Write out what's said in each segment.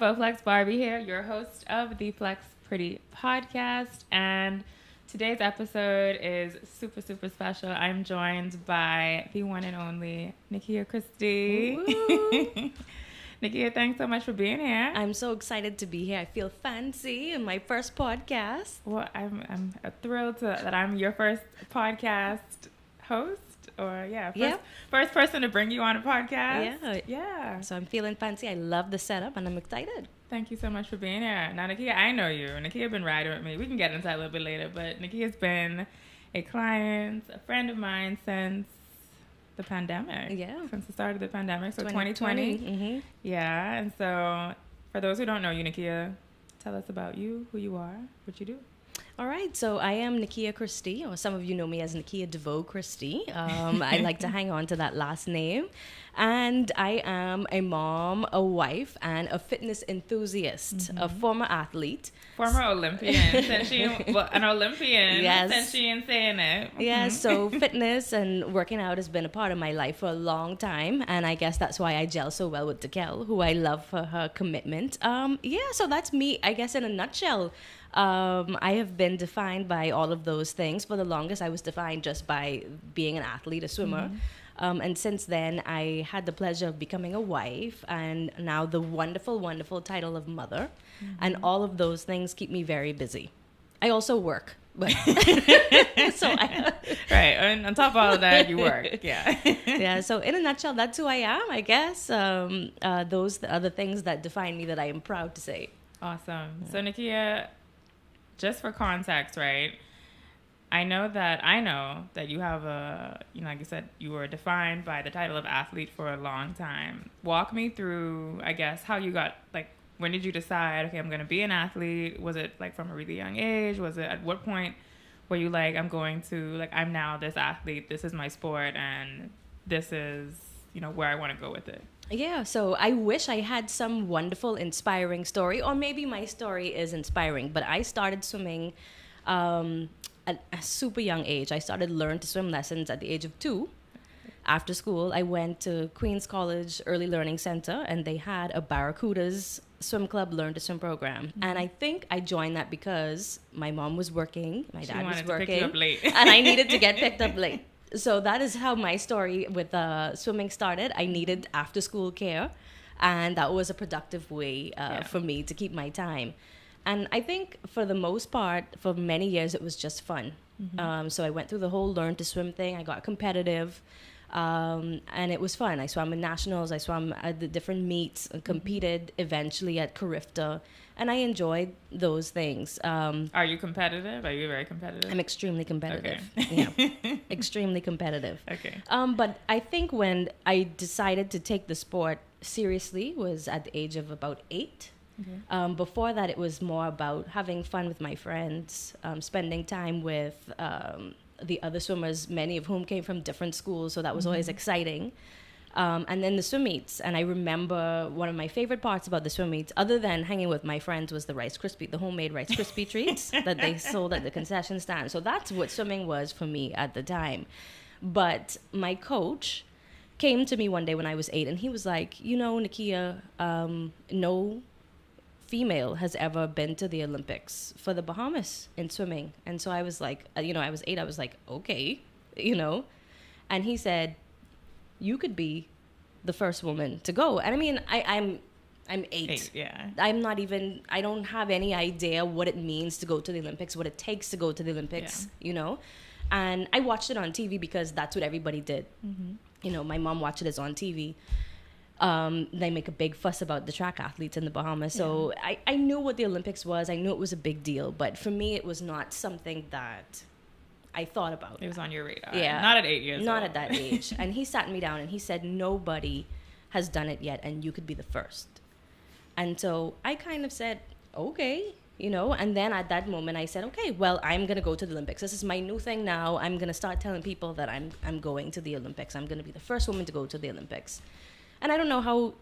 beautiful. Flex Barbie here, your host of the Flex Pretty podcast. And today's episode is super, super special. I'm joined by the one and only Nikia Christie. Nikia, thanks so much for being here. I'm so excited to be here. I feel fancy in my first podcast. Well, I'm thrilled that I'm your first podcast host. First person to bring you on a podcast. Yeah. So I'm feeling fancy. I love the setup and I'm excited. Thank you so much for being here. Now, Nikia, I know you. Nikia been riding with me. We can get into that a little bit later, but Nikia's been a client, a friend of mine since the pandemic. Yeah. Since the start of the pandemic, so 2020. Mm-hmm. Yeah, and so for those who don't know you, Nikia, tell us about you, who you are, what you do. All right, so I am Nikia Christie, or some of you know me as Nikia DeVoe Christie. I like to hang on to that last name. And I am a mom, a wife, and a fitness enthusiast, a former athlete. Former Olympian, since an Olympian, yes. Since she ain't saying it. Yeah, so fitness and working out has been a part of my life for a long time. And I guess that's why I gel so well with Dekel, who I love for her commitment. So that's me, I guess, in a nutshell. I have been defined by all of those things. For the longest, I was defined just by being an athlete, a swimmer. And since then, I had the pleasure of becoming a wife and now the wonderful, wonderful title of mother. And all of those things keep me very busy. I also work. But right. And on top of all of that, you work. Yeah. Yeah. So in a nutshell, that's who I am, I guess. Those are the things that define me that I am proud to say. Awesome. Yeah. So Nikia, just for context, right? I know that you have like you said, you were defined by the title of athlete for a long time. Walk me through, I guess, how you got, like, when did you decide, okay, I'm going to be an athlete? Was it like from a really young age? Was it at what point were you like, I'm now this athlete, this is my sport, and this is, where I want to go with it? Yeah, so I wish I had some wonderful, inspiring story, or maybe my story is inspiring, but I started swimming at a super young age. I started learning to swim lessons at the age of 2. After school, I went to Queens College Early Learning Center, and they had a Barracudas swim club learn to swim program. And I think I joined that because my mom was working, my dad was working, to pick you up late. and I needed to get picked up late. So that is how my story with swimming started. I needed after-school care, and that was a productive way for me to keep my time. And I think for the most part, for many years, it was just fun. So I went through the whole learn to swim thing. I got competitive, and it was fun. I swam in nationals. I swam at the different meets and competed eventually at Carifta. And I enjoyed those things. Are you competitive? Are you very competitive? I'm extremely competitive. Okay. Yeah, extremely competitive. Okay. But I think when I decided to take the sport seriously was at the age of about 8. Okay. Before that, it was more about having fun with my friends, spending time with the other swimmers, many of whom came from different schools, so that was always exciting. And then the swim meets, and I remember one of my favorite parts about the swim meets, other than hanging with my friends, was the homemade Rice Krispie treats that they sold at the concession stand. So that's what swimming was for me at the time. But my coach came to me one day when I was 8, and he was like, Nikia, no female has ever been to the Olympics for the Bahamas in swimming. And so I was like, I was 8, I was like, okay, and he said, you could be the first woman to go. And I mean, I'm 8. Yeah. I don't have any idea what it means to go to the Olympics, what it takes to go to the Olympics, And I watched it on TV because that's what everybody did. My mom watched it on TV. They make a big fuss about the track athletes in the Bahamas. So I knew what the Olympics was. I knew it was a big deal. But for me, it was not something that I thought about. It was on your radar. Yeah. Not at 8 years Not old. at that age. And he sat me down and he said, nobody has done it yet, and you could be the first. And so I kind of said, okay, and then at that moment I said, okay, well, I'm going to go to the Olympics. This is my new thing now. I'm going to start telling people that I'm going to the Olympics. I'm going to be the first woman to go to the Olympics. And I don't know how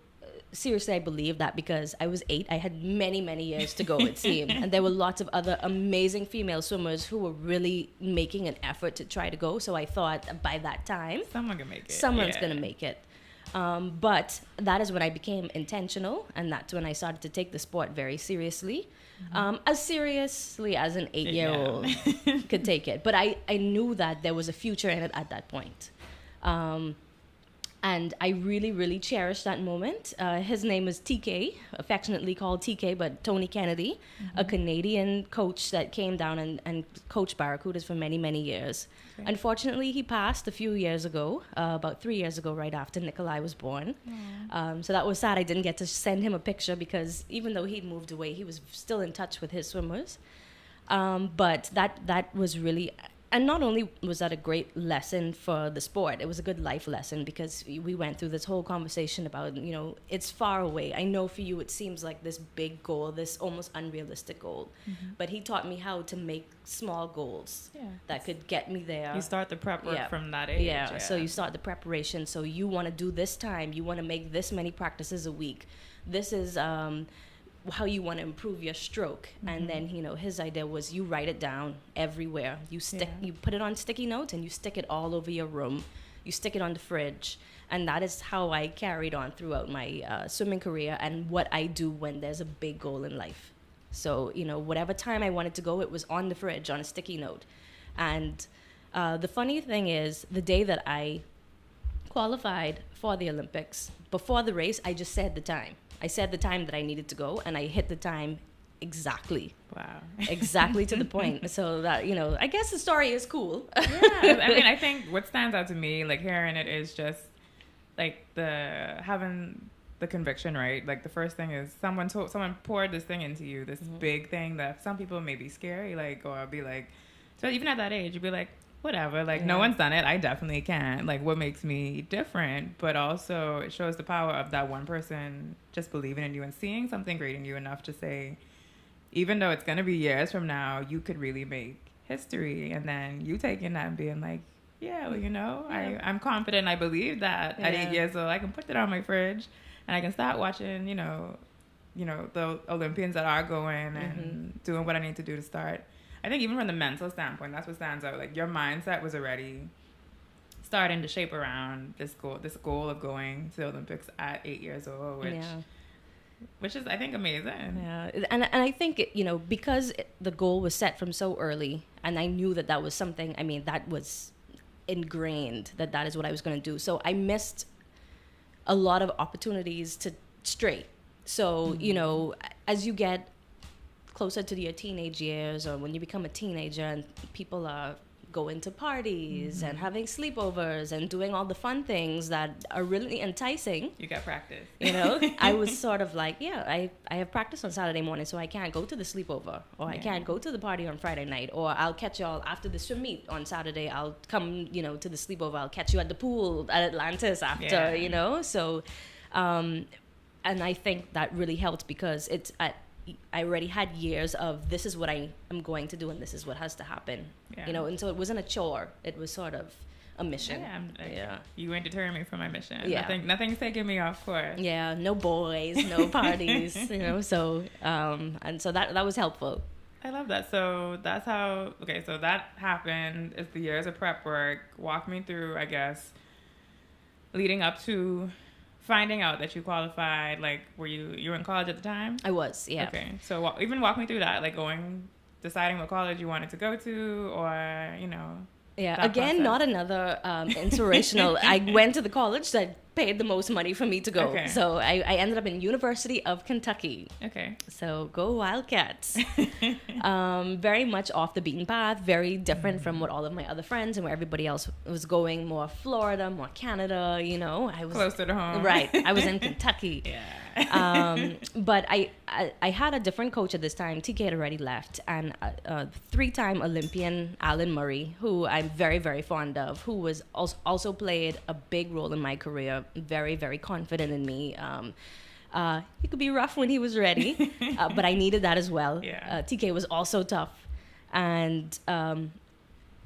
seriously I believe that because I was 8. I had many, many years to go, it seemed. And there were lots of other amazing female swimmers who were really making an effort to try to go. So I thought by that time, someone can make it. Someone's going to make it. But that is when I became intentional, and that's when I started to take the sport very seriously. As seriously as an 8-year-old could take it. But I knew that there was a future in it at that point. And I really, really cherished that moment. His name is TK, affectionately called TK, but Tony Kennedy, a Canadian coach that came down and coached Barracudas for many, many years. Okay. Unfortunately, he passed a few years ago, about 3 years ago, right after Nikolai was born. So that was sad. I didn't get to send him a picture because even though he'd moved away, he was still in touch with his swimmers. But that was really... And not only was that a great lesson for the sport, it was a good life lesson because we went through this whole conversation about, you know, it's far away. I know for you it seems like this big goal, this almost unrealistic goal. But he taught me how to make small goals that could get me there. You start the prep work from that age. Yeah, so you start the preparation. So you want to do this time. You want to make this many practices a week. This is... how you want to improve your stroke. And then, you know, his idea was you write it down everywhere. You you put it on sticky notes and you stick it all over your room. You stick it on the fridge. And that is how I carried on throughout my swimming career and what I do when there's a big goal in life. So, you know, whatever time I wanted to go, it was on the fridge on a sticky note. And the funny thing is, the day that I qualified for the Olympics, before the race, I just said the time. I said the time that I needed to go, and I hit the time exactly. Wow. Exactly to the point. So that, you know, I guess the story is cool. Yeah. I mean, I think what stands out to me, like, hearing it is just, like, having the conviction, right? Like, the first thing is someone poured this thing into you, this big thing that some people may be scary, like, or be like, so even at that age, you'd be like, whatever, like no one's done it, I definitely can't, like what makes me different? But also it shows the power of that one person just believing in you and seeing something great in you enough to say, even though it's going to be years from now, you could really make history. And then you taking that and being like, yeah, well, you know, I'm confident, I believe that at 8 years old I can put it on my fridge and I can start watching, you know the Olympians that are going and doing what I need to do to start. I think even from the mental standpoint, that's what stands out. Like your mindset was already starting to shape around this goal of going to the Olympics at 8 years old, which is, I think, amazing. Yeah, and I think, you know, because the goal was set from so early, and I knew that was something, I mean, that was ingrained, that is what I was going to do. So I missed a lot of opportunities to stray. So, you know, as you get closer to your teenage years, or when you become a teenager and people are going to parties and having sleepovers and doing all the fun things that are really enticing. You got practice. You know, I was sort of like, I have practice on Saturday morning, so I can't go to the sleepover, or I can't go to the party on Friday night, or I'll catch y'all after the swim meet on Saturday. I'll come, you know, to the sleepover. I'll catch you at the pool at Atlantis after, you know. So, and I think that really helped because I already had years of this is what I am going to do and this is what has to happen, you know, and so it wasn't a chore. It was sort of a mission. You ain't deterring me from my mission. Nothing's taking me off course. Yeah, no boys, no parties, you know. So and so that was helpful. I love that. So that's how. Okay, so that happened. It's the years of prep work. Walk me through, I guess, leading up to finding out that you qualified. Like, were you were in college at the time? I was, yeah. Okay, so even walk me through that, like deciding what college you wanted to go to, or, you know. Yeah, again, process. Not another inspirational. I went to the college that paid the most money for me to go. Okay. So I ended up in University of Kentucky. Okay. So go Wildcats. Very much off the beaten path, very different from what all of my other friends and where everybody else was going, more Florida, more Canada, you know. I was closer to home. Right. I was in Kentucky. But I had a different coach at this time. TK had already left, and a 3-time Olympian, Alan Murray, who I'm very, very fond of, who was also played a big role in my career, very, very confident in me. He could be rough when he was ready, but I needed that as well. TK was also tough. And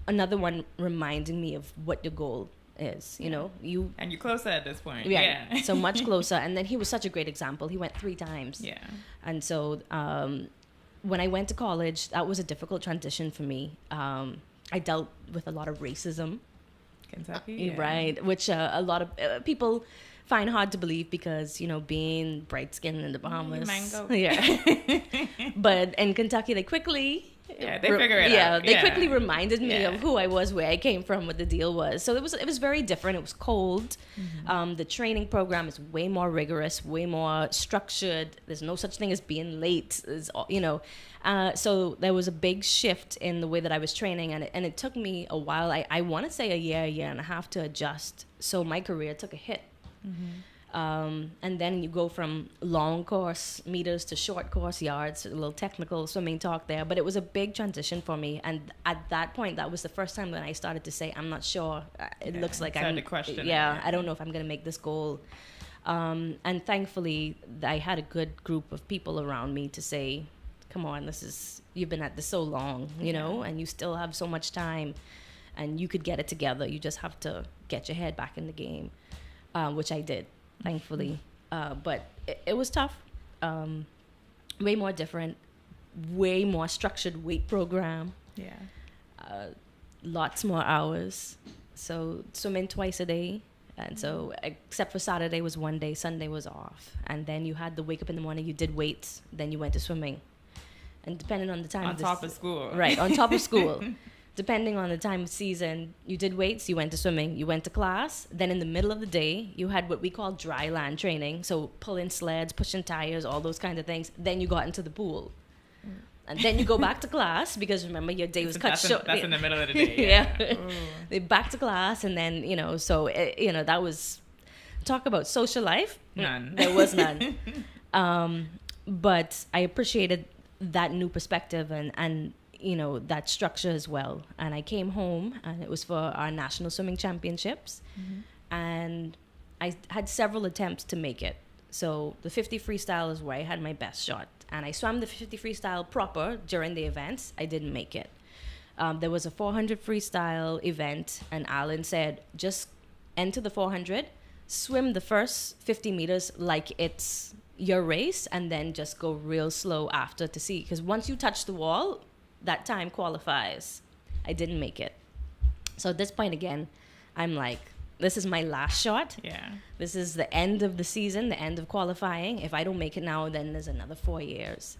another one reminding me of what the goal is, you know. And you're closer at this point. Yeah. So much closer. And then he was such a great example. He went 3 times. Yeah. And so when I went to college, that was a difficult transition for me. I dealt with a lot of racism Kentucky. Yeah. Right, which a lot of people find hard to believe because, you know, being bright skinned in the Bahamas. Mango. Yeah. But in Kentucky, they quickly... Yeah, they figure it out. They quickly reminded me Yeah. of who I was, where I came from, what the deal was. So it was very different. It was cold. The training program is way more rigorous, way more structured. There's no such thing as being late. You know, so there was a big shift in the way that I was training, and it took me a while. I want to say a year and a half to adjust. So my career took a hit. And then you go from long course meters to short course yards, a little technical swimming talk there. But it was a big transition for me. And at that point, that was the first time that I started to say, I'm not sure. It looks like I'm... to question yeah, I don't know if I'm going to make this goal. And thankfully, I had a good group of people around me to say, come on, you've been at this so long, you know, and you still have so much time. And you could get it together. You just have to get your head back in the game, which I did. Thankfully. But it was tough. Way more different, way more structured weight program. Yeah. Lots more hours. So swimming twice a day. And so except for Saturday was one day, Sunday was off. And then you had to wake up in the morning, you did weights, then you went to swimming. And depending on the time... On top of school. Right, on top of school. Depending on the time of season, you did weights, you went to swimming, you went to class. Then in the middle of the day, you had what we call dry land training. So pulling sleds, pushing tires, all those kinds of things. Then you got into the pool. And then you go back to class because remember your day was cut short. That's in the middle of the day. Yeah. They back to class and then, you know, so, that was, talk about social life. None. There was none. But I appreciated that new perspective and you know, that structure as well. And I came home and it was for our national swimming championships. And I had several attempts to make it. So the 50 freestyle is where I had my best shot. And I swam the 50 freestyle proper during the events. I didn't make it. There was a 400 freestyle event and Alan said, just enter the 400, swim the first 50 meters like it's your race, and then just go real slow after to see. Because once you touch the wall, that time qualifies. I didn't make it. So at this point again, I'm like, this is my last shot. Yeah. This is the end of the season, the end of qualifying. If I don't make it now, then there's another 4 years.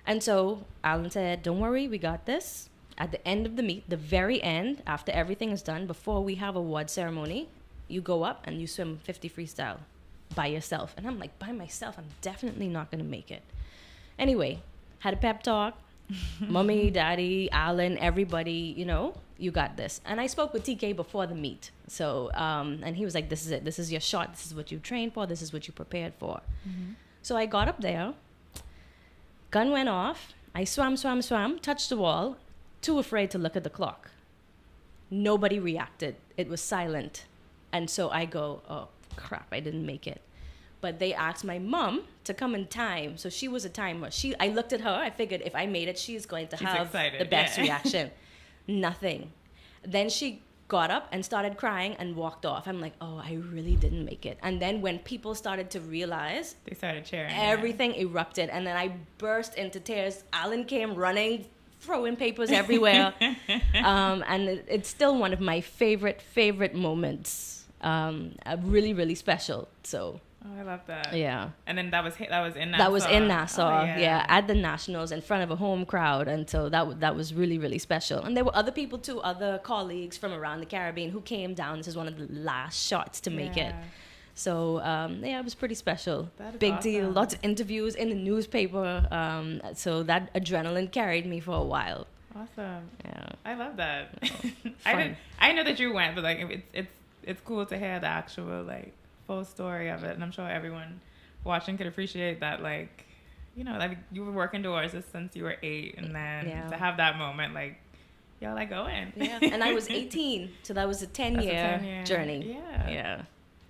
And so Alan said, don't worry, we got this. At the end of the meet, the very end, after everything is done, before we have award ceremony, you go up and you swim 50 freestyle by yourself. And I'm like, by myself, I'm definitely not going to make it. Anyway, had a pep talk. Mommy, daddy, Alan, everybody, you know, you got this. And I spoke with TK before the meet. So, and he was like, this is it. This is your shot. This is what you trained for. This is what you prepared for. So I got up there. Gun went off. I swam, touched the wall. Too afraid to look at the clock. Nobody reacted. It was silent. And so I go, oh, crap, I didn't make it. But they asked my mom to come in time. So she was a timer. I looked at her. I figured if I made it, she's going to have excited. The best reaction. Nothing. Then she got up and started crying and walked off. I'm like, oh, I really didn't make it. And then when people started to realize, they started cheering. Everything erupted. And then I burst into tears. Alan came running, throwing papers everywhere. And it's still one of my favorite moments. Really, really special. So... Oh, I love that. Yeah. And then that was in Nassau. That was in Nassau, Oh, yeah, at the Nationals in front of a home crowd. And so that was really, really special. And there were other people too, other colleagues from around the Caribbean who came down. This is one of the last shots to make it. So, it was pretty special. Big awesome. deal. Lots of interviews in the newspaper. So that adrenaline carried me for a while. Awesome. Yeah. I love that. Fun. I know that you went, but like it's cool to hear the actual like full story of it, and I'm sure everyone watching could appreciate that, like, you know, like you were working towards this since you were 8, and then to have that moment, like, y'all like going. Yeah, and I was 18, so that was a 10-year journey. Yeah,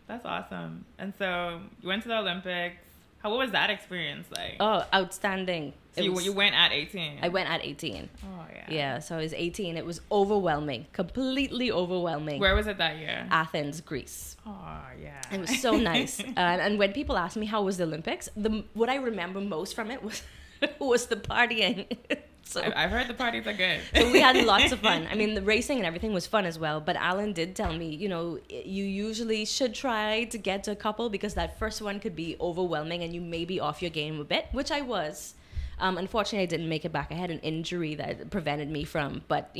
that's awesome. And so you went to the Olympics. What was that experience like? Oh, outstanding. So you went at 18. I went at 18. Oh, yeah. Yeah, so I was 18. It was overwhelming, completely overwhelming. Where was it that year? Athens, Greece. Oh, yeah. It was so nice. And when people ask me how was the Olympics, what I remember most from it was the partying. So I've heard the parties are good. So we had lots of fun. I mean, the racing and everything was fun as well. But Alan did tell me, you usually should try to get to a couple because that first one could be overwhelming and you may be off your game a bit, which I was. Unfortunately, I didn't make it back. I had an injury that prevented me from. But,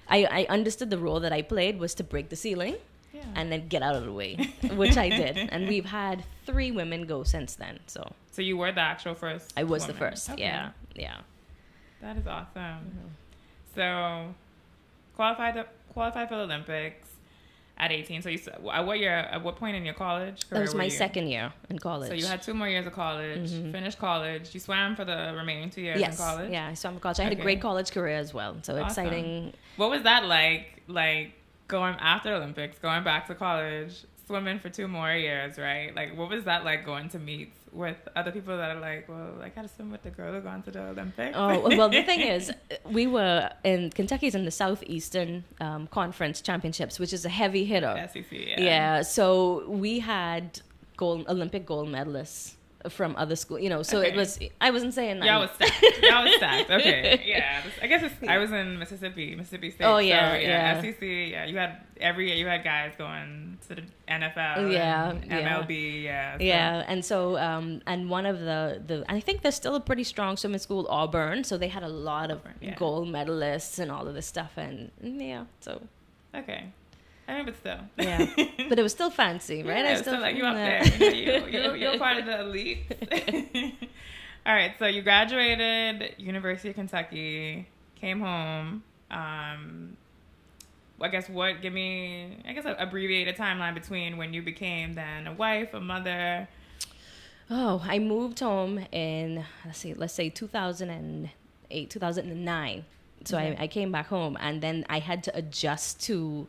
I understood the role that I played was to break the ceiling. Yeah. And then get out of the way, which I did. And we've had 3 women go since then. So you were the actual first I was woman. the first, okay. Yeah. That is awesome. Mm-hmm. So qualified for the Olympics at 18. So at what point in your college career that was my second year in college. So you had 2 more years of college, finished college. You swam for the remaining 2 years in college? Yeah, I swam in college. I had a great college career as well. So awesome. Exciting. What was that like going after Olympics, going back to college, swimming for 2 more years, right? Like, what was that like going to meet with other people that are like, well, I gotta swim with the girl who gone to the Olympics? Oh, well, the thing is, Kentucky's in the Southeastern Conference Championships, which is a heavy hitter. SEC, yeah. So we had Olympic gold medalists from other schools, so okay. It was, I wasn't saying that. Y'all was stacked. Okay. Yeah. I guess I was in Mississippi State. Oh, yeah. So, yeah. SEC, yeah. You had every year, you had guys going to the NFL. Yeah. And MLB, yeah. So. Yeah. And so, and one of I think there's still a pretty strong swimming school, Auburn. So they had a lot of gold medalists and all of this stuff. And yeah, so. Okay. I mean, but still. Yeah. But it was still fancy, right? Yeah, I still like you up there. You're part of the elite. All right. So you graduated University of Kentucky, came home. Give me an abbreviated timeline between when you became then a wife, a mother. Oh, I moved home in, let's say 2008, 2009. So okay. I came back home and then I had to adjust to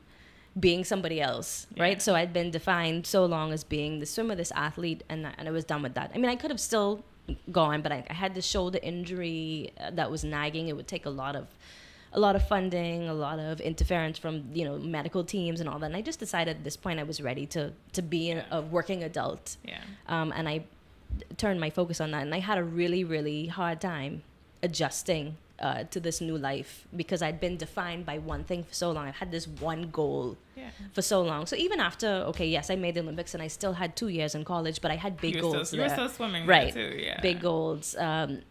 being somebody else, right? Yeah. So I'd been defined so long as being the swimmer, this athlete, and I was done with that. I mean, I could have still gone, but I had the shoulder injury that was nagging. It would take a lot of funding, a lot of interference from medical teams and all that. And I just decided at this point I was ready to be a working adult. Yeah. And I turned my focus on that, and I had a really, really hard time adjusting to this new life because I'd been defined by one thing for so long. I've had this one goal for so long. So even after, yes, I made the Olympics and I still had 2 years in college, but I had big goals. You were still swimming right? There too, yeah. Big goals, and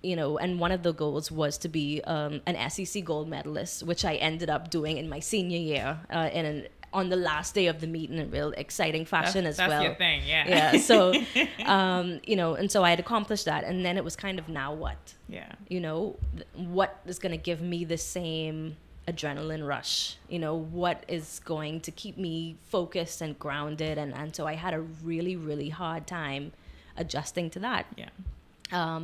one of the goals was to be an SEC gold medalist, which I ended up doing in my senior year on the last day of the meet in a real exciting fashion as well. That's your thing, yeah. Yeah, so, and so I had accomplished that. And then it was kind of, now what? Yeah. What is going to give me the same adrenaline rush? What is going to keep me focused and grounded? And so I had a really, really hard time adjusting to that. Yeah.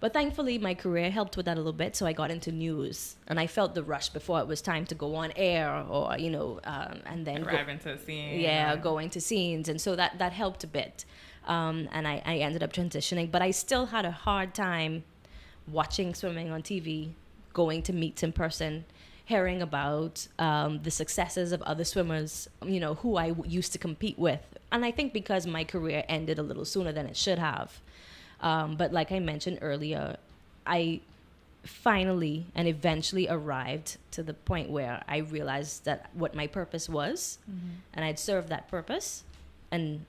But thankfully, my career helped with that a little bit. So I got into news, and I felt the rush before it was time to go on air, or and then arrive into a scene. Yeah, going to scenes, and so that helped a bit. And I ended up transitioning, but I still had a hard time watching swimming on TV, going to meets in person, hearing about the successes of other swimmers, who I used to compete with, and I think because my career ended a little sooner than it should have. But like I mentioned earlier, I finally and eventually arrived to the point where I realized that what my purpose was, and I'd served that purpose and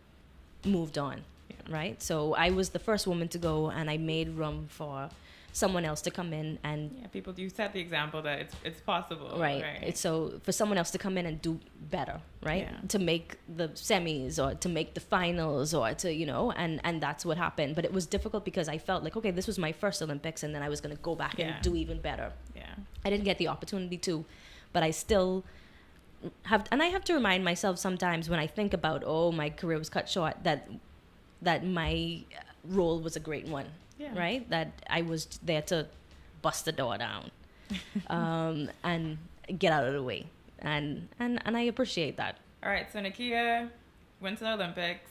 moved on, right? So I was the first woman to go, and I made room for someone else to come in and you set the example that it's possible, right? It's so for someone else to come in and do better, right? To make the semis or to make the finals or to and that's what happened. But it was difficult because I felt like, okay, this was my first Olympics, and then I was going to go back and do even better. I didn't get the opportunity to, but I still have to remind myself sometimes when I think about, my career was cut short, that my role was a great one. Yeah. Right? That I was there to bust the door down and get out of the way. And I appreciate that. All right. So Nikia went to the Olympics,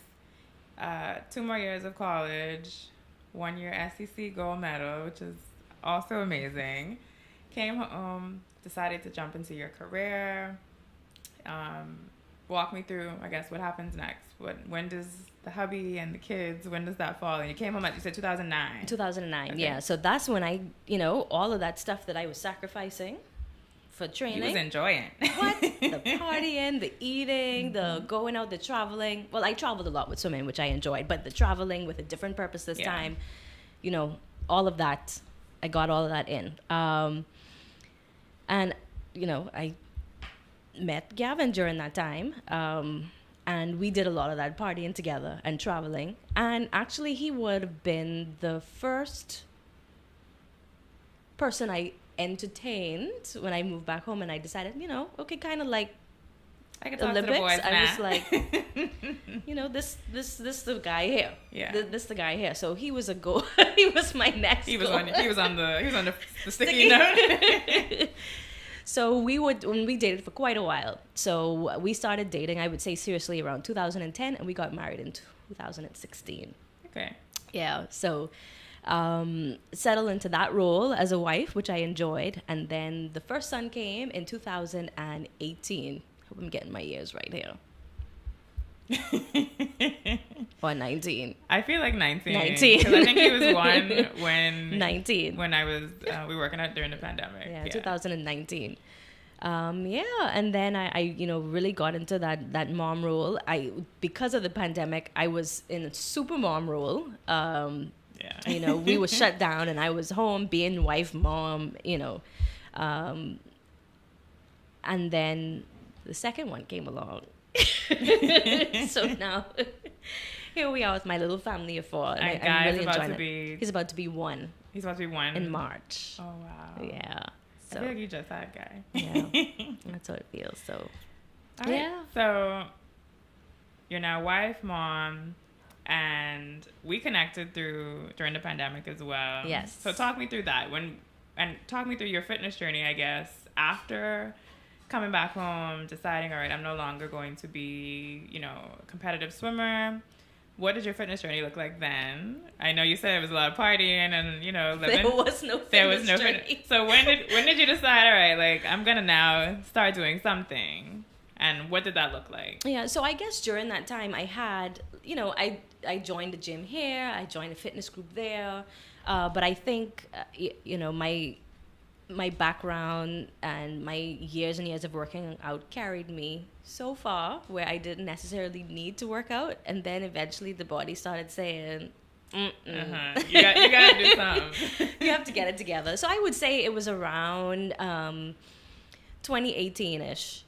2 more years of college, 1 year SEC gold medal, which is also amazing. Came home, decided to jump into your career. walk me through, I guess, what happens next. When does the hubby and the kids, when does that fall? And you came home at, you said 2009. 2009, Okay. yeah. So that's when I, all of that stuff that I was sacrificing for training. You was enjoying. What? The partying, the eating, the going out, the traveling. Well, I traveled a lot with swimming, which I enjoyed, but the traveling with a different purpose this time, all of that, I got all of that in. And, I met Gavin during that time. And we did a lot of that partying together and traveling. And actually, he would have been the first person I entertained when I moved back home, and I decided, okay, kind of like I could talk Olympics. To the boys I was like, this the guy here. Yeah. This the guy here. So he was a goal. He was my next. He was goal. on the sticky note. So when we dated for quite a while. So we started dating, I would say seriously, around 2010, and we got married in 2016. Okay. Yeah. So settled into that role as a wife, which I enjoyed. And then the first son came in 2018. Hope I'm getting my years right here. Or 19. I feel like 19. 19. Because I think he was one when 19. When I was we were working out during the pandemic. Yeah, 2019. And then I really got into that mom role. Because of the pandemic, I was in a super mom role. We were shut down, and I was home being wife, mom. And then the second one came along. So now here we are with my little family of four. And I'm really enjoying it. He's about to be one. He's about to be one in March. Oh wow. Yeah. So I feel like you just had a guy. Yeah. That's how it feels. So all right. So you're now wife, mom, and we connected during the pandemic as well. Yes. So talk me through that and talk me through your fitness journey, I guess, after coming back home, deciding, all right, I'm no longer going to be, a competitive swimmer. What did your fitness journey look like then? I know you said it was a lot of partying and, living. There was no fitness journey. So when did you decide, all right, like, I'm going to now start doing something? And what did that look like? Yeah, so I guess during that time I had, I joined the gym here. I joined a fitness group there. But I think, my background and my years and years of working out carried me so far where I didn't necessarily need to work out, and then eventually the body started saying, You gotta do something. You have to get it together. So I would say it was around 2018-ish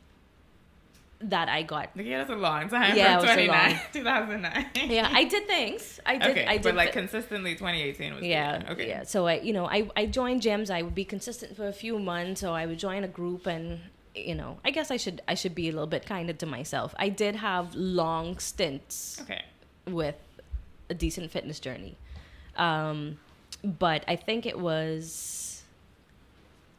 that I got. Nikia, that's a long time. Yeah, from it was 2009. Yeah, I did things. I did. But like consistently, 2018 was. Yeah. Okay. Yeah. So I joined gyms. I would be consistent for a few months, or I would join a group, and I guess I should be a little bit kinder to myself. I did have long stints. Okay. With a decent fitness journey, but I think it was,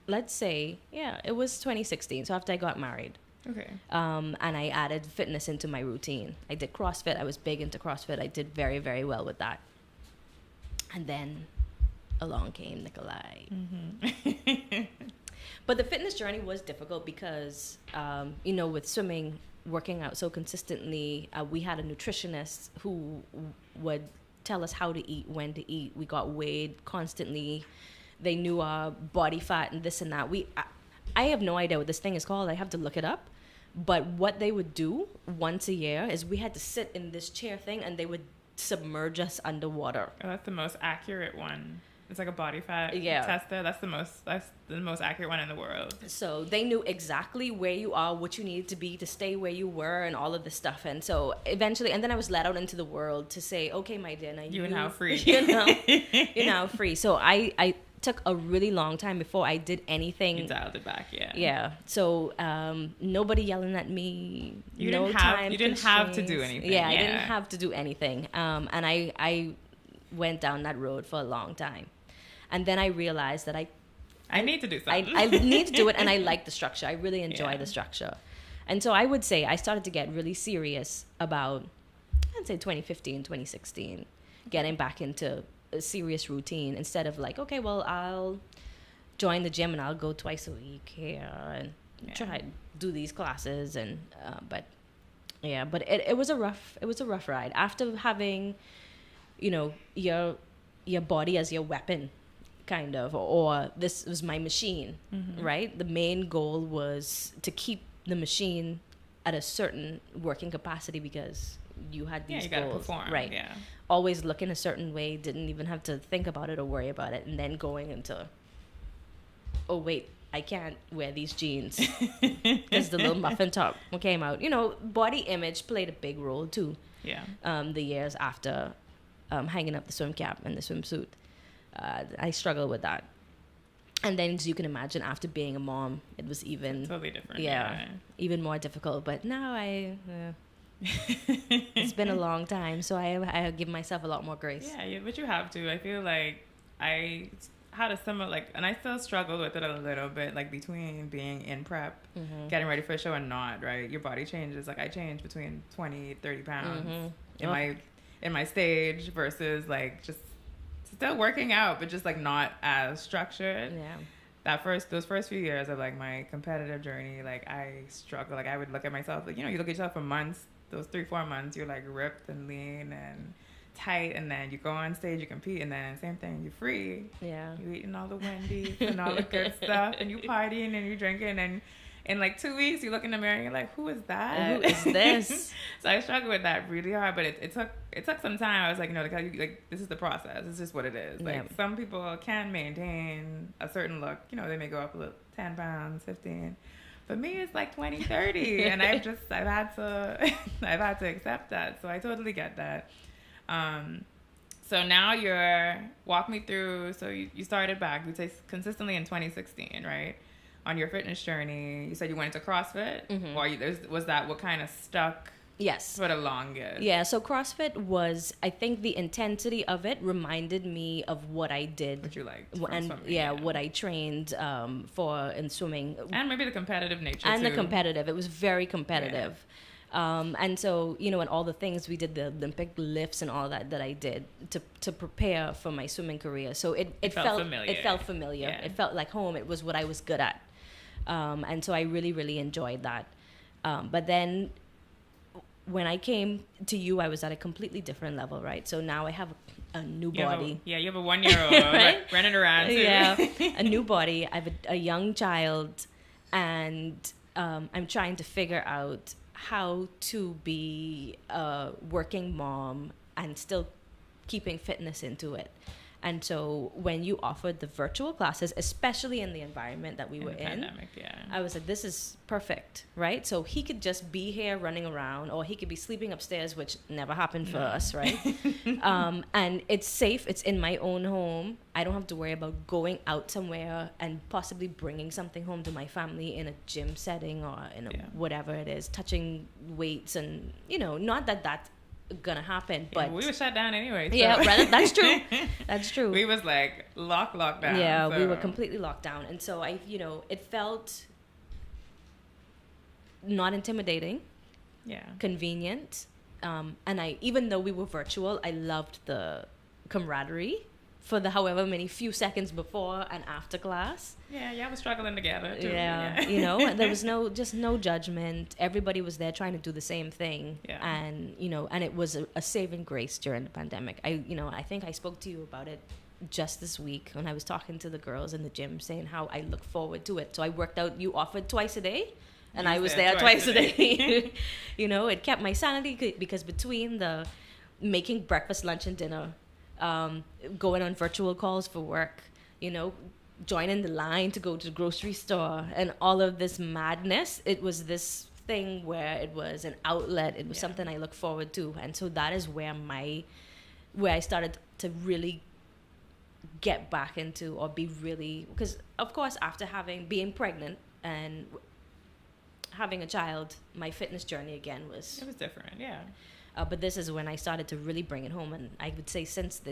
let's say, it was 2016. So after I got married. Okay. And I added fitness into my routine. I did CrossFit. I was big into CrossFit. I did very, very well with that. And then along came Nikolai. Mm-hmm. But the fitness journey was difficult because, with swimming, working out so consistently, we had a nutritionist who would tell us how to eat, when to eat. We got weighed constantly. They knew our body fat and this and that. I have no idea what this thing is called. I have to look it up. But what they would do once a year is we had to sit in this chair thing, and they would submerge us underwater. Oh, that's the most accurate one. It's like a body fat tester. That's the most accurate one in the world. So they knew exactly where you are, what you needed to be to stay where you were, and all of this stuff. And so eventually, and then I was let out into the world to say, okay, my dear, now you're now free. You're now free. So I took a really long time before I did anything. You dialed it back, yeah. Yeah. So nobody yelling at me. You didn't have to do anything. Yeah, I didn't have to do anything. And I went down that road for a long time. And then I realized that I need to do something. I need to do it, and I like the structure. I really enjoy the structure. And so I would say I started to get really serious about, I'd say 2015, 2016, getting back into a serious routine instead of like, okay, well, I'll join the gym and I'll go twice a week here and try to do these classes. And but Yeah, but it was a rough ride. After having, your body as your weapon, kind of, or this was my machine, right? The main goal was to keep the machine at a certain working capacity because you had these you gotta goals, perform, right? Yeah. Always looking a certain way, didn't even have to think about it or worry about it, and then going into, oh wait, I can't wear these jeans because the little muffin top came out. Body image played a big role too. Yeah. The years after hanging up the swim cap and the swimsuit, I struggled with that. And then, as you can imagine, after being a mom, it was even totally different. Yeah, even more difficult. But now it's been a long time, so I give myself a lot more grace. Yeah, but you have to. I feel like I had a similar, and I still struggled with it a little bit, between being in prep, getting ready for a show and not, right? Your body changes. I changed between 20, 30 pounds in my stage versus just still working out, but just not as structured. Yeah. Those first few years of my competitive journey, I struggled. I would look at myself, you look at yourself for months, those 3-4 months, you're ripped and lean and tight, and then you go on stage, you compete, and then same thing, you're free. Yeah. You're eating all the Wendy's and all the good stuff, and you partying and you drinking, and in 2 weeks you look in the mirror and you're like, who is that? Who is this? So I struggled with that really hard, but it took some time. I was this is the process. It's just what it is. Some people can maintain a certain look. They may go up 10 pounds, 15. For me, it's 20, 30, and I've had to accept that. So I totally get that. So now walk me through. So you started back, you'd say consistently in 2016, right? On your fitness journey, you said you went into CrossFit, or was that what kind of stuck? Yes. For the longest. Yeah, so CrossFit was, I think the intensity of it reminded me of what I did. What you liked. And swimming, what I trained for in swimming. And maybe the competitive nature and too. The competitive. It was very competitive. Yeah. And so, and all the things we did, the Olympic lifts and all that I did to prepare for my swimming career. So it felt familiar. It felt familiar. Yeah. It felt like home. It was what I was good at. And so I really, really enjoyed that. But then when I came to you, I was at a completely different level, right? So now I have a new body. You have a 1-year-old right? Running around too. Yeah, a new body. I have a young child, and I'm trying to figure out how to be a working mom and still keeping fitness into it. And so when you offered the virtual classes, especially in the environment that we were in, pandemic, yeah. I was like, this is perfect, right? So he could just be here running around, or he could be sleeping upstairs, which never happened for us, right? And it's safe. It's in my own home. I don't have to worry about going out somewhere and possibly bringing something home to my family in a gym setting or in whatever it is, touching weights and, not that that's gonna happen, but we were shut down anyway. So. Yeah, that's true. That's true. We was locked down. Yeah, so. We were completely locked down, and so it felt not intimidating. Yeah, convenient, and even though we were virtual, I loved the camaraderie for the however many few seconds before and after class. Yeah, I was struggling together too. Yeah. There was no judgment. Everybody was there trying to do the same thing. Yeah. And and it was a saving grace during the pandemic. I think I spoke to you about it just this week when I was talking to the girls in the gym, saying how I look forward to it. So I worked out. You offered twice a day, and I was there twice a day. It kept my sanity because between the making breakfast, lunch, and dinner, going on virtual calls for work, joining the line to go to the grocery store, and all of this madness, it was this thing where it was an outlet. It was something I look forward to. And so that is where I started to really get back into, or be really, because of course after being pregnant and having a child, my fitness journey again was different. Yeah. But this is when I started to really bring it home. And I would say since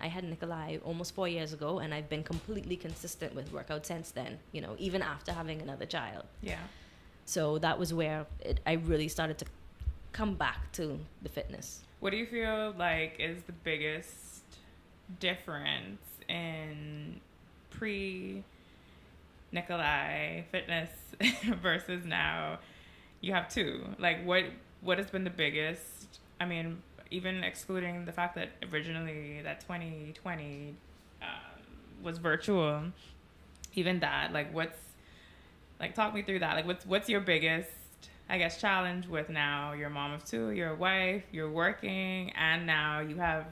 I had Nikolai almost 4 years ago, and I've been completely consistent with workout since then, even after having another child. Yeah. So that was where I really started to come back to the fitness. What do you feel like is the biggest difference in pre-Nikolai fitness versus now? You have two. what has been the biggest, I mean, even excluding the fact that originally that 2020 was virtual, even that, like, talk me through that. Like, what's your biggest, I guess, challenge with now you're a mom of two, you're a wife, you're working, and now you have,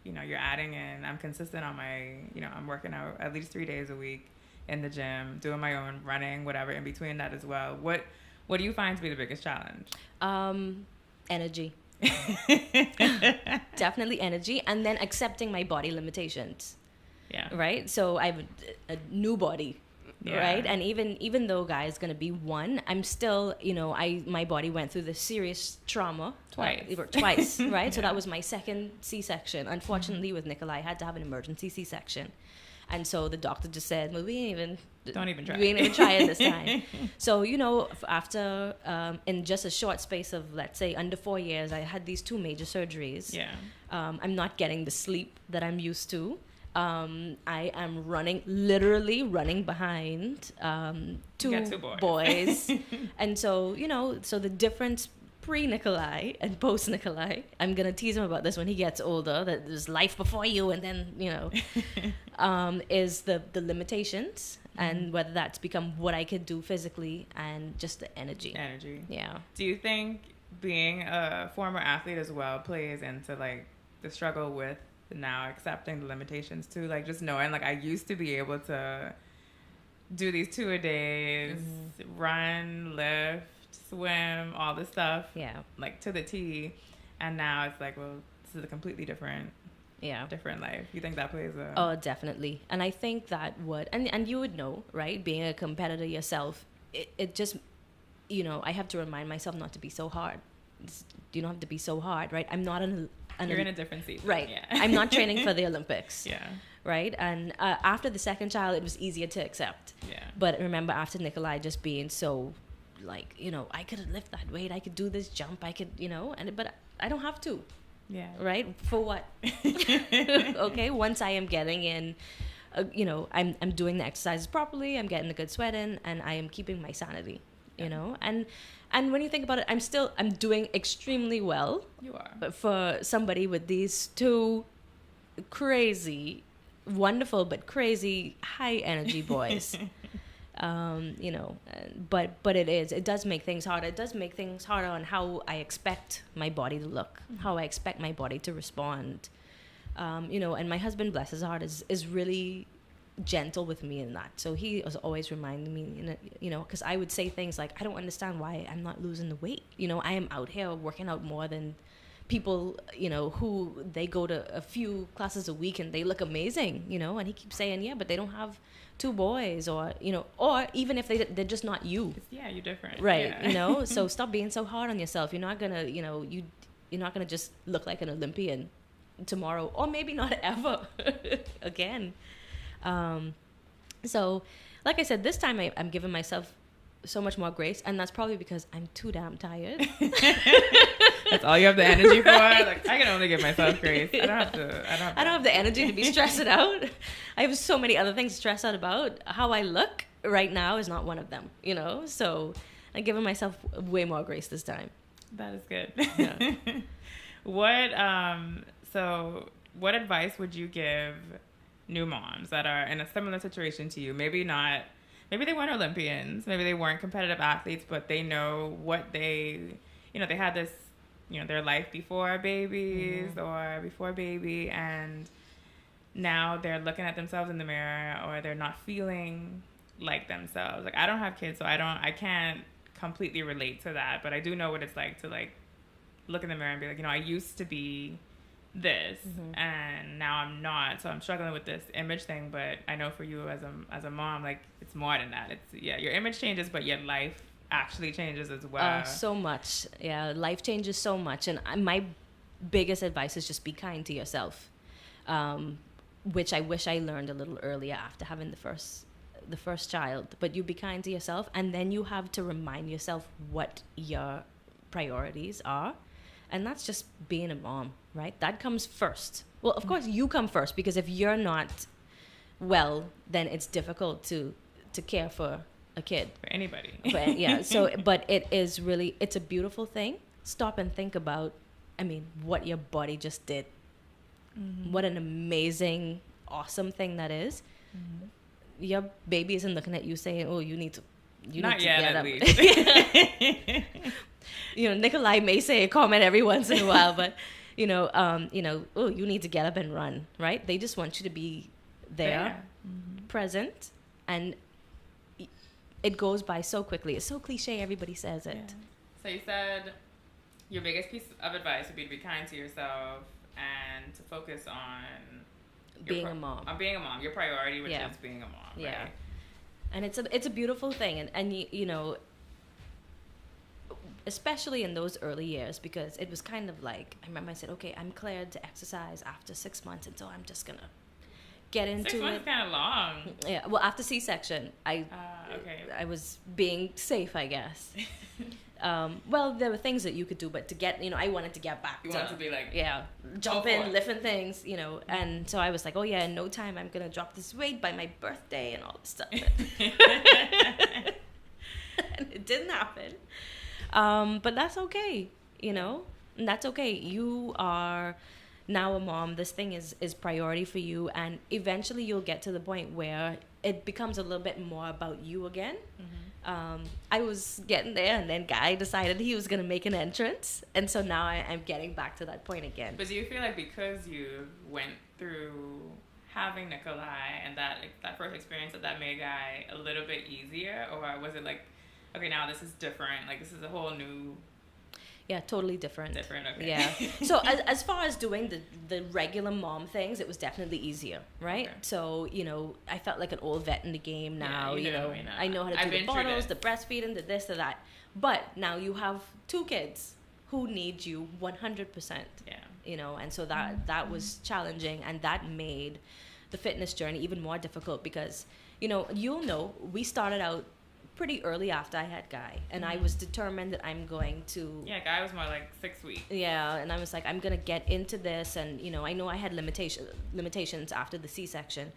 you're adding in, I'm consistent on my, I'm working out at least 3 days a week in the gym, doing my own running, whatever, in between that as well. What do you find to be the biggest challenge? Energy. Definitely energy. And then accepting my body limitations. Yeah. Right? So I have a new body. Yeah. Right? And even though Guy is going to be 1, I'm still, my body went through this serious trauma. Twice, right? Yeah. So that was my second C-section. Unfortunately, with Nikolai, I had to have an emergency C-section. And so the doctor just said, well, don't even try. We ain't even try it this time. So, after, in just a short space of, let's say, under 4 years, I had these 2 major surgeries. Yeah. I'm not getting the sleep that I'm used to. I am literally running behind 2 boys. And so, so the difference pre-Nikolai and post-Nikolai, I'm going to tease him about this when he gets older, that there's life before you, and then, is the limitations, and whether that's become what I could do physically and just the energy. Yeah. Do you think being a former athlete as well plays into, like, the struggle with now accepting the limitations too? Like, just knowing, like, I used to be able to do these 2-a-days, run, lift, swim, all this stuff, like, to the T, and now it's like, well, this is a completely different life. You think that plays a... Oh, definitely. And I think that and you would know, right, being a competitor yourself, it just, I have to remind myself not to be so hard. You don't have to be so hard, right? I'm not you're in a different season, right? Yeah. I'm not training for the Olympics, yeah, right? And after the second child, it was easier to accept. Yeah. But remember, after Nikolai, just being so, like, I could lift that weight, I could do this jump, I could, but I don't have to. Yeah. Right? For what? Okay. Once I am getting in, I'm doing the exercises properly, I'm getting a good sweat in, and I am keeping my sanity. And when you think about it, I'm doing extremely well. You are. But for somebody with these 2 crazy, wonderful but crazy high energy boys, but it does make things harder. It does make things harder on how I expect my body to look, how I expect my body to respond. And my husband, bless his heart, is really gentle with me in that. So he was always reminding me, because I would say things like, I don't understand why I'm not losing the weight. I am out here working out more than people, who they go to a few classes a week and they look amazing, and he keeps saying, yeah, but they don't have 2 boys, or even if they're just not you. Yeah, you're different. Right. Yeah. So stop being so hard on yourself. You're not gonna, you're not gonna just look like an Olympian tomorrow, or maybe not ever again. So, like I said, this time I'm giving myself so much more grace, and that's probably because I'm too damn tired. That's all you have the energy for? Like, I can only give myself grace. I don't have the energy to be stressed out. I have so many other things to stress out about. How I look right now is not one of them, So I'm giving myself way more grace this time. That is good. Yeah. What advice would you give new moms that are in a similar situation to you? Maybe they weren't Olympians, maybe they weren't competitive athletes, but they know what they had this, their life before babies or before baby, and now they're looking at themselves in the mirror, or they're not feeling like themselves. Like, I don't have kids, so I can't completely relate to that, but I do know what it's like to, like, look in the mirror and be like, I used to be this, and now I'm not, so I'm struggling with this image thing. But I know for you as a mom, like, it's more than that. It's, your image changes, but your life actually changes as well. So much. Yeah, life changes so much. And my biggest advice is just be kind to yourself, which I wish I learned a little earlier after having the first child. But you be kind to yourself, and then you have to remind yourself what your priorities are. And that's just being a mom, right? That comes first. Well, of course, you come first, because if you're not well, then it's difficult to care for a kid. For anybody. But, yeah. But it is really, it's a beautiful thing stop and think about, I mean, what your body just did. Mm-hmm. What an amazing, awesome thing that is. Mm-hmm. Your baby isn't looking at you saying, "Oh, you need to Not need yet, to get at up." least. You know, Nikolai may say a comment every once in a while, but oh, you need to get up and run, right? They just want you to be there, mm-hmm. present, and it goes by so quickly. It's so cliche, everybody says it. Yeah. So you said your biggest piece of advice would be to be kind to yourself and to focus on being a mom. On being a mom, your priority, which is being a mom, right? Yeah. And it's a beautiful thing, and you know, especially in those early years, because it was kind of like, I remember I said, okay, I'm cleared to exercise after 6 months, and so I'm just gonna get into 6 months is kind of long. Yeah, well, after C-section, I was being safe, I guess. Well, there were things that you could do, but to get, I wanted to get back. You wanted to be like, jump in, lifting things, and so I was like, oh yeah, in no time I'm gonna drop this weight by my birthday and all this stuff. And it didn't happen. But that's okay, and that's okay. You are now a mom. This thing is priority for you, and eventually you'll get to the point where it becomes a little bit more about you again. Mm-hmm. I was getting there, and then Guy decided he was going to make an entrance, and so now I'm getting back to that point again. But do you feel like because you went through having Nikolai and that first experience that made Guy a little bit easier, or was it like, okay, now this is different, like this is a whole new... Yeah, totally different. Okay. Yeah. So as far as doing the regular mom things, it was definitely easier, right? Okay. So, I felt like an old vet in the game now. Yeah, I know how to do the bottles, the breastfeeding, the this, the that. But now you have 2 kids who need you 100%. Yeah. And so that was challenging, and that made the fitness journey even more difficult because, we started out pretty early after I had Guy, and I was determined that I'm going to... Yeah, Guy was more like 6 weeks. Yeah, and I was like, I'm going to get into this, and, I know I had limitations after the C-section,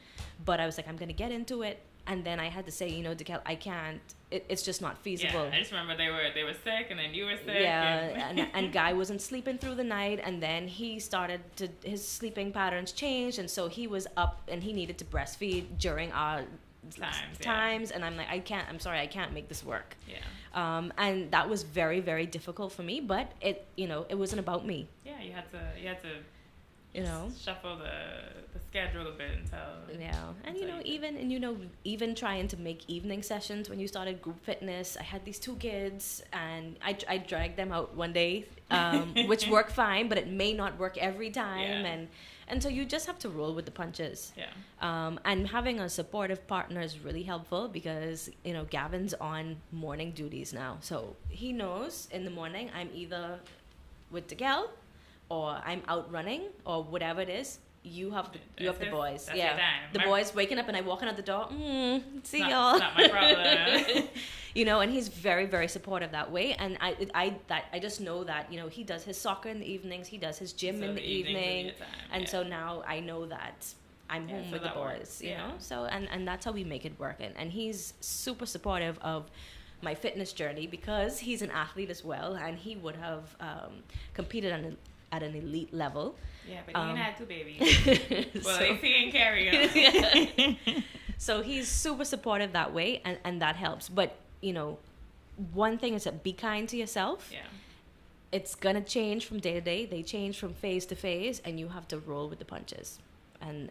but I was like, I'm going to get into it, and then I had to say, DeKel, I can't, it's just not feasible. Yeah, I just remember they were sick, and then you were sick. Yeah, and Guy wasn't sleeping through the night, and then he started his sleeping patterns changed, and so he was up, and he needed to breastfeed during our... times and I'm like, I can't make this work. And that was very, very difficult for me, but it wasn't about me. You had to shuffle the schedule a bit until even trying to make evening sessions when you started group fitness. I had these 2 kids, and I dragged them out one day, which worked fine, but it may not work every time. And so you just have to roll with the punches. And having a supportive partner is really helpful because, Gavin's on morning duties now. So he knows in the morning I'm either with the gal or I'm out running or whatever it is. You have the boys. That's the boys waking up and I walking out the door. See y'all. It's not my problem. And he's very, very supportive that way. And I just know that, he does his soccer in the evenings, he does his gym in the evening. And so now I know that I'm home with the boys, you know? So, and that's how we make it work. And he's super supportive of my fitness journey because he's an athlete as well. And he would have competed at an elite level. Yeah, but he had 2 babies. Well, at least he ain't carry them. So he's super supportive that way, and that helps. But, one thing is to be kind to yourself. Yeah. It's going to change from day to day. They change from phase to phase, and you have to roll with the punches. And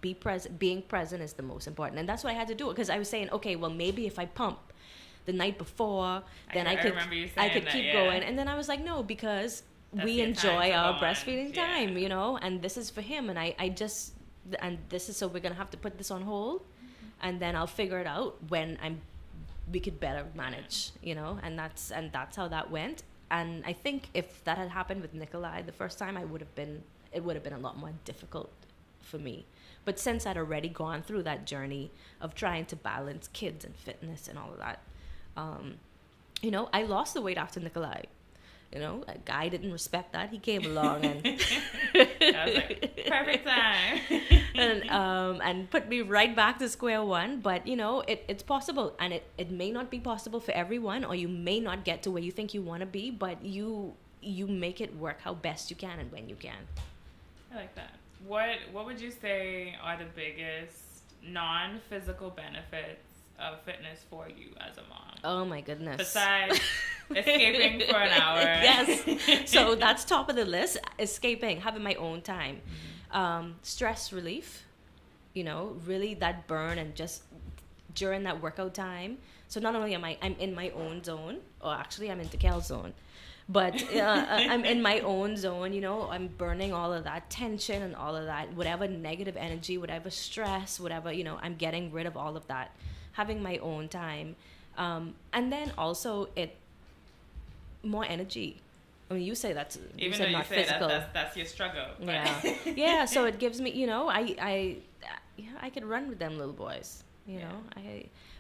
be present. Being present is the most important. And that's what I had to do, because I was saying, okay, well, maybe if I pump the night before, then I could keep going. And then I was like, no, because... we enjoy our breastfeeding time, and this is for him, and this is, so we're gonna have to put this on hold, and then I'll figure it out when we could better manage, and that's how that went. And I think if that had happened with Nikolai the first time, it would have been a lot more difficult for me. But since I'd already gone through that journey of trying to balance kids and fitness and all of that, I lost the weight after Nikolai. A Guy didn't respect that. He came along and I was like, perfect time. and put me right back to square one. But, it's possible. And it may not be possible for everyone, or you may not get to where you think you want to be, but you make it work how best you can and when you can. I like that. What would you say are the biggest non-physical benefits of fitness for you as a mom? Oh my goodness. Besides escaping for an hour. Yes. So that's top of the list. Escaping, having my own time. Stress relief, really that burn, and just during that workout time. So not only I'm in my own zone, or actually I'm in Kel's zone, but I'm in my own zone, I'm burning all of that tension and all of that, whatever negative energy, whatever stress, whatever, I'm getting rid of all of that, having my own time. And then also more energy. I mean, you say that's, even you said though not you say physical. That's your struggle. But. Yeah. Yeah. So it gives me, I could run with them little boys,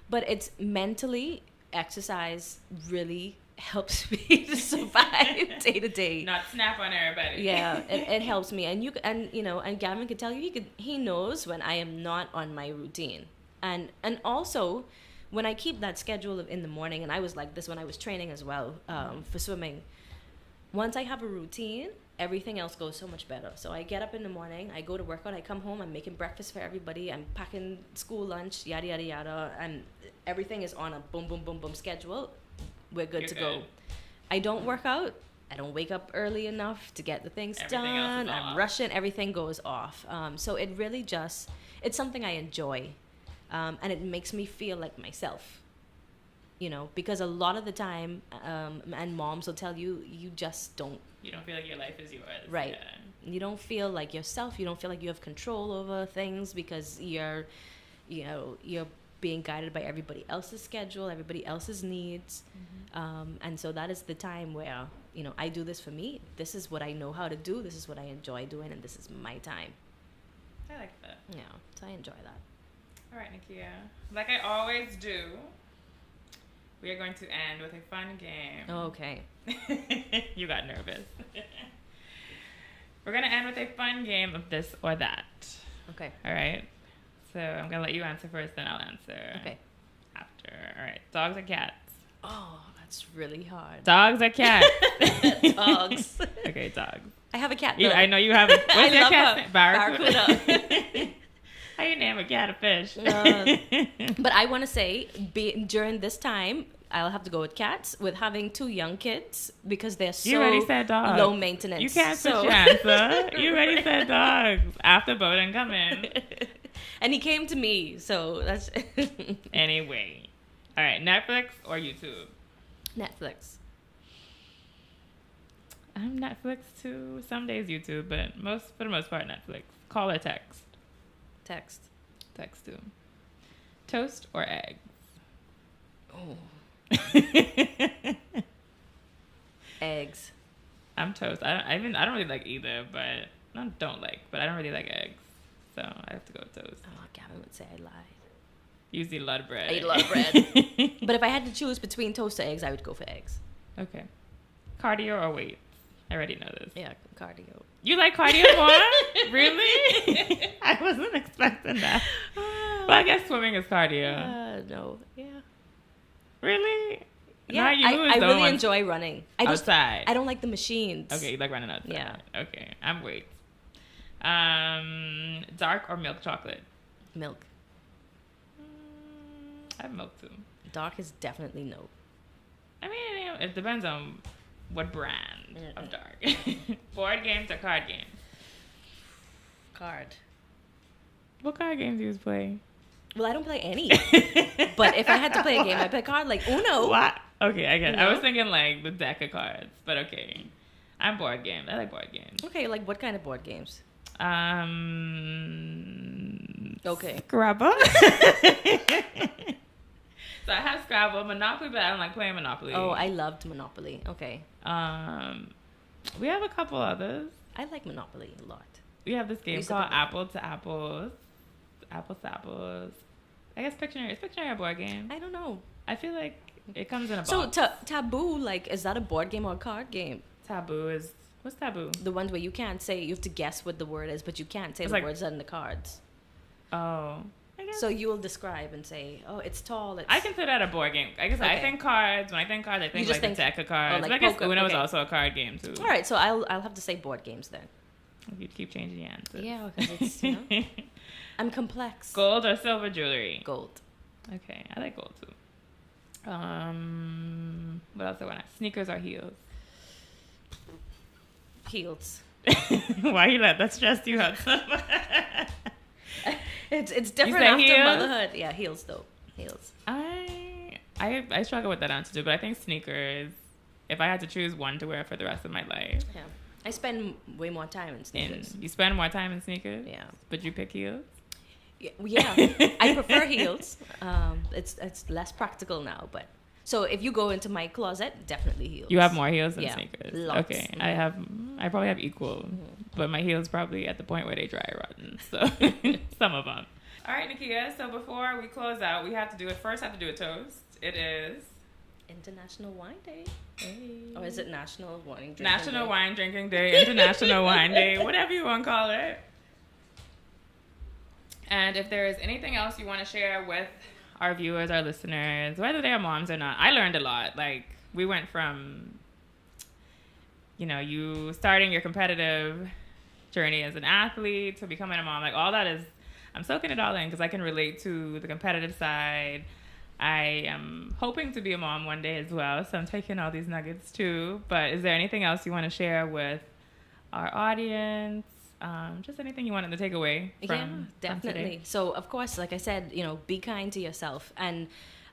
but it's mentally, exercise really helps me to survive day to day. Not snap on everybody. Yeah, it helps me, and Gavin could tell you, he knows when I am not on my routine, and also when I keep that schedule in the morning, and I was like this when I was training as well, for swimming. Once I have a routine, everything else goes so much better. So I get up in the morning, I go to work out, I come home, I'm making breakfast for everybody, I'm packing school lunch, yada yada yada, and everything is on a boom boom boom boom schedule. We're good to go. I don't work out. I don't wake up early enough to get the things done. I'm rushing. Everything goes off. So it really it's something I enjoy. And it makes me feel like myself. Because a lot of the time, and moms will tell you, you just don't. You don't feel like your life is yours. Right. Yeah. You don't feel like yourself. You don't feel like you have control over things because you're being guided by everybody else's schedule, everybody else's needs. And so that is the time where, I do this for me. This is what I know how to do. This is what I enjoy doing. And this is my time. I like that. Yeah. So I enjoy that. All right, Nikia. Like I always do, we are going to end with a fun game. Oh, okay. You got nervous. We're going to end with a fun game of this or that. Okay. All right. So I'm going to let you answer first, then I'll answer. Okay. After. All right. Dogs or cats? Oh, that's really hard. Dogs or cats? Dogs. Okay, dogs. I have a cat. I know you have a... What's your cat's name? Barracuda. How you name a cat a fish? But I want to say, during this time, I'll have to go with cats, with having 2 young kids, because they're so you already said dogs. Low maintenance. You can't switch your answer. You already said dogs. After Bowden come in. And he came to me, so that's... Anyway. All right, Netflix or YouTube? Netflix. I'm Netflix too. Some days YouTube, but for the most part, Netflix. Call or text? Text. Text too. Toast or eggs? Oh. Eggs. I'm toast. I don't really like either, but I don't really like eggs. So I have to go with toast. Oh, Gavin would say I lied. You eat a lot of bread. I eat a lot of bread. But if I had to choose between toast or eggs, I would go for eggs. Okay. Cardio or weights? I already know this. Yeah, cardio. You like cardio more? Really? I wasn't expecting that. Well, I guess swimming is cardio. No. Yeah. Really? Yeah, I really enjoy running. Outside. I don't like the machines. Okay, you like running outside. Yeah. Okay, I'm weights. Dark or milk chocolate? Milk. I have milk too. Dark is definitely no. I mean, it depends on what brand of dark. Board games or card games? Card. What card games do you play? Well, I don't play any. But if I had to play a game, I'd play a card like Uno. What? Okay, I get it. I was thinking like the deck of cards, but okay. I'm board games. I like board games. Okay, like what kind of board games? Okay. Scrabble. So I have Scrabble, Monopoly, but I don't like playing Monopoly. Oh, I loved Monopoly. Okay. We have a couple others. I like Monopoly a lot. We have this game called Apple to Apples. Apples to Apples. I guess Pictionary. Is Pictionary a board game? I don't know. I feel like it comes in a box. So Taboo, like, is that a board game or a card game? Taboo is What's taboo? The ones where you can't say, you have to guess what the word is, but you can't say the words on the cards. Oh. I guess. So you will describe and say, oh, it's tall. It's... I consider that a board game. I guess I think cards. When I think cards, I think like the deck of cards. like I guess poker. Uno is also a card game too. All right, so I'll have to say board games then. You keep changing your answers. Yeah, because it's, you know, I'm complex. Gold or silver jewelry? Gold. Okay, I like gold too. What else do I want? Sneakers or heels? Heels. Why you let that stress you out so much? It's different after heels? motherhood. Yeah, heels though. Heels. I struggle with that answer too, but I think sneakers. If I had to choose one to wear for the rest of my life. Yeah. I spend way more time in sneakers. You spend more time in sneakers? Yeah. But you pick heels? Yeah. I prefer heels. It's less practical now, but so if you go into my closet, definitely heels. You have more heels than sneakers. Lots. Okay. Mm-hmm. I probably have equal, but my heels probably at the point where they dry rotten. So some of them. All right, Nikia. So before we close out, we have to do a toast. It is International Wine Day. Hey. Or is it National Wine Drinking Day? National Wine Drinking Day, International Wine Day, whatever you want to call it. And if there is anything else you want to share with our viewers, our listeners, whether they are moms or not, I learned a lot. Like, we went from, you starting your competitive journey as an athlete to becoming a mom. Like, all that is, I'm soaking it all in because I can relate to the competitive side. I am hoping to be a mom one day as well, so I'm taking all these nuggets too. But is there anything else you want to share with our audience? Just anything you wanted to take away from definitely. From today? So, of course, like I said, be kind to yourself. And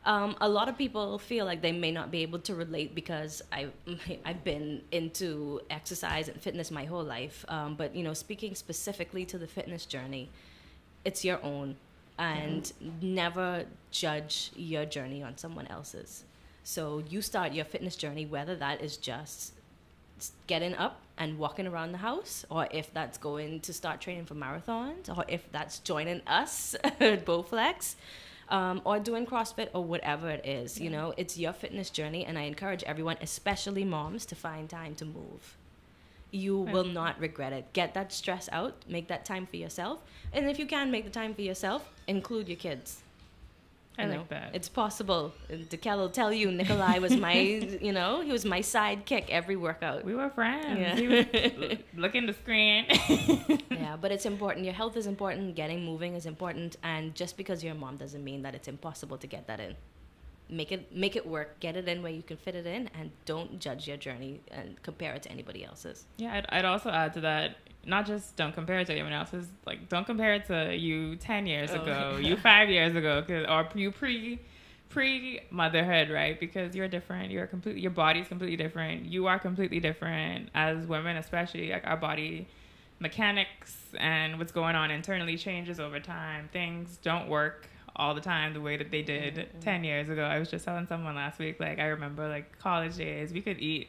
a lot of people feel like they may not be able to relate because I've been into exercise and fitness my whole life. But, speaking specifically to the fitness journey, it's your own. And never judge your journey on someone else's. So you start your fitness journey, whether that is just getting up and walking around the house, or if that's going to start training for marathons, or if that's joining us at Bowflex, or doing CrossFit, or whatever it is. It's your fitness journey, and I encourage everyone, especially moms, to find time to move. You will not regret it. Get that stress out. Make that time for yourself. And if you can make the time for yourself, include your kids. I like that. It's possible. DeKel will tell you, Nikolai was my, he was my sidekick every workout. We were friends. Yeah. He was looking the screen. Yeah, but it's important. Your health is important. Getting moving is important. And just because you're a mom doesn't mean that it's impossible to get that in. Make it work. Get it in where you can fit it in, and don't judge your journey and compare it to anybody else's. Yeah, I'd also add to that, not just don't compare it to anyone else's, like don't compare it to you 10 years ago, you 5 years ago, or you pre motherhood, right? Because you're different. Your body's completely different. You are completely different as women, especially. Like, our body mechanics and what's going on internally changes over time. Things don't work all the time the way that they did 10 years ago. I was just telling someone last week, like, I remember, like, college days, we could eat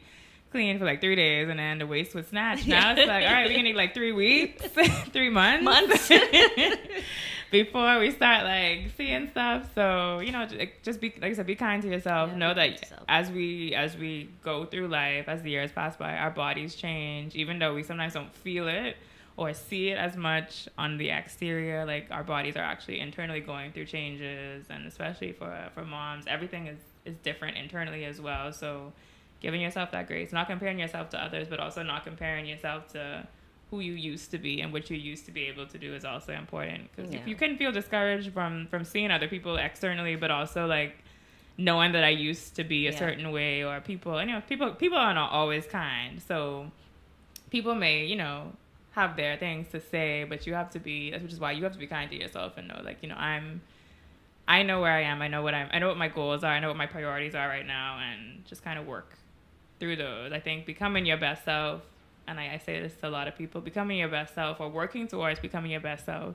clean for like 3 days and then the waist would snatch. Now it's like, all right, we can eat like 3 weeks, 3 months before we start like seeing stuff. So, just be, like I said, be kind to yourself. Know that as we go through life, as the years pass by, our bodies change, even though we sometimes don't feel it or see it as much on the exterior. Like, our bodies are actually internally going through changes, and especially for moms, everything is different internally as well. So giving yourself that grace, not comparing yourself to others, but also not comparing yourself to who you used to be and what you used to be able to do is also important. Because if you can feel discouraged from seeing other people externally, but also like knowing that I used to be a certain way, or people are not always kind. So people may, have their things to say, but you have to be, which is why you have to be kind to yourself and know, like, I know where I am. I know what my goals are. I know what my priorities are right now, and just kind of work through those. I think becoming your best self, and I say this to a lot of people, becoming your best self or working towards becoming your best self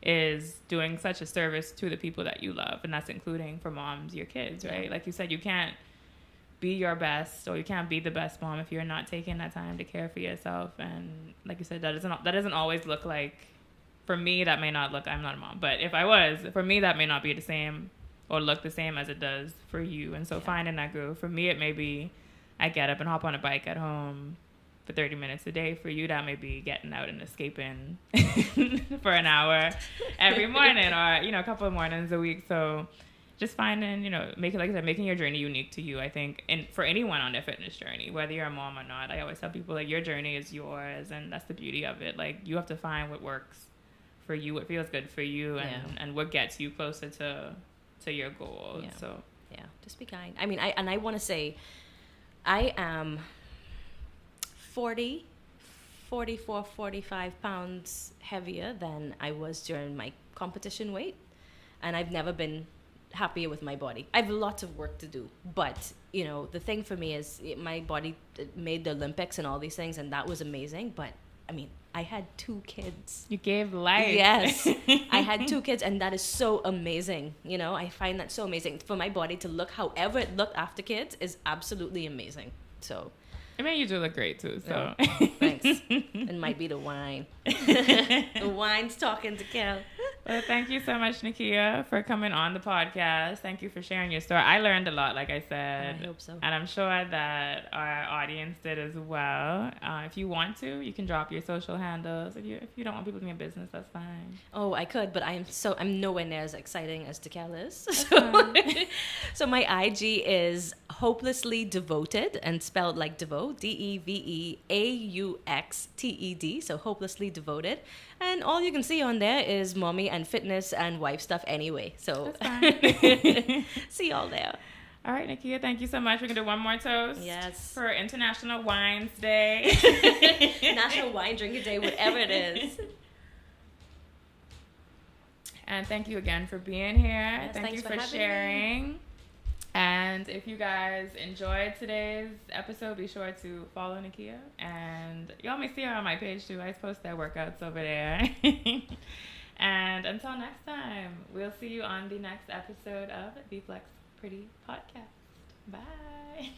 is doing such a service to the people that you love. And that's including for moms, your kids, right? Like you said, you can't be your best, or you can't be the best mom if you're not taking that time to care for yourself. And like you said, that doesn't always look like, for me, that may not look, I'm not a mom, but if I was, for me, that may not be the same or look the same as it does for you. And so finding that groove, for me, it may be, I get up and hop on a bike at home for 30 minutes a day. For you, that may be getting out and escaping for an hour every morning, or, you know, a couple of mornings a week. So just finding, you know, making, like I said, making your journey unique to you, I think, and for anyone on their fitness journey, whether you're a mom or not. I always tell people, like, your journey is yours, and that's the beauty of it. Like, you have to find what works for you, what feels good for you, and what gets you closer to your goal. Yeah. So yeah, just be kind. I mean, I want to say I am 44, 45 pounds heavier than I was during my competition weight, and I've never been happier with my body. I have lots of work to do, but, you know, the thing for me is my body made the Olympics and all these things, and that was amazing. But I mean, I had 2 kids. you gave life. Yes, I had 2 kids, and that is so amazing. You know, I find that so amazing. For my body to look however it looked after kids is absolutely amazing. So I mean, you do look great too. So thanks. It might be the wine. The wine's talking to Kel. Well, thank you so much, Nikia, for coming on the podcast. Thank you for sharing your story. I learned a lot, like I said. I hope so. And I'm sure that our audience did as well. If you want to, you can drop your social handles. If you don't want people in your business, that's fine. Oh, I could, but I'm nowhere near as exciting as Kel is. So my IG is hopelessly devoted, and spelled like devote, DEVEAUXTED. So hopelessly devoted. And all you can see on there is mommy and fitness and wife stuff anyway. So see y'all there. All right, Nikia, thank you so much. We're going to do one more toast. Yes. For International Wines Day. National Wine Drinking Day, whatever it is. And thank you again for being here. Yes, thank you for having sharing. me. And if you guys enjoyed today's episode, be sure to follow Nikia. And y'all may see her on my page too. I post their workouts over there. And until next time, we'll see you on the next episode of the Flex Pretty Podcast. Bye.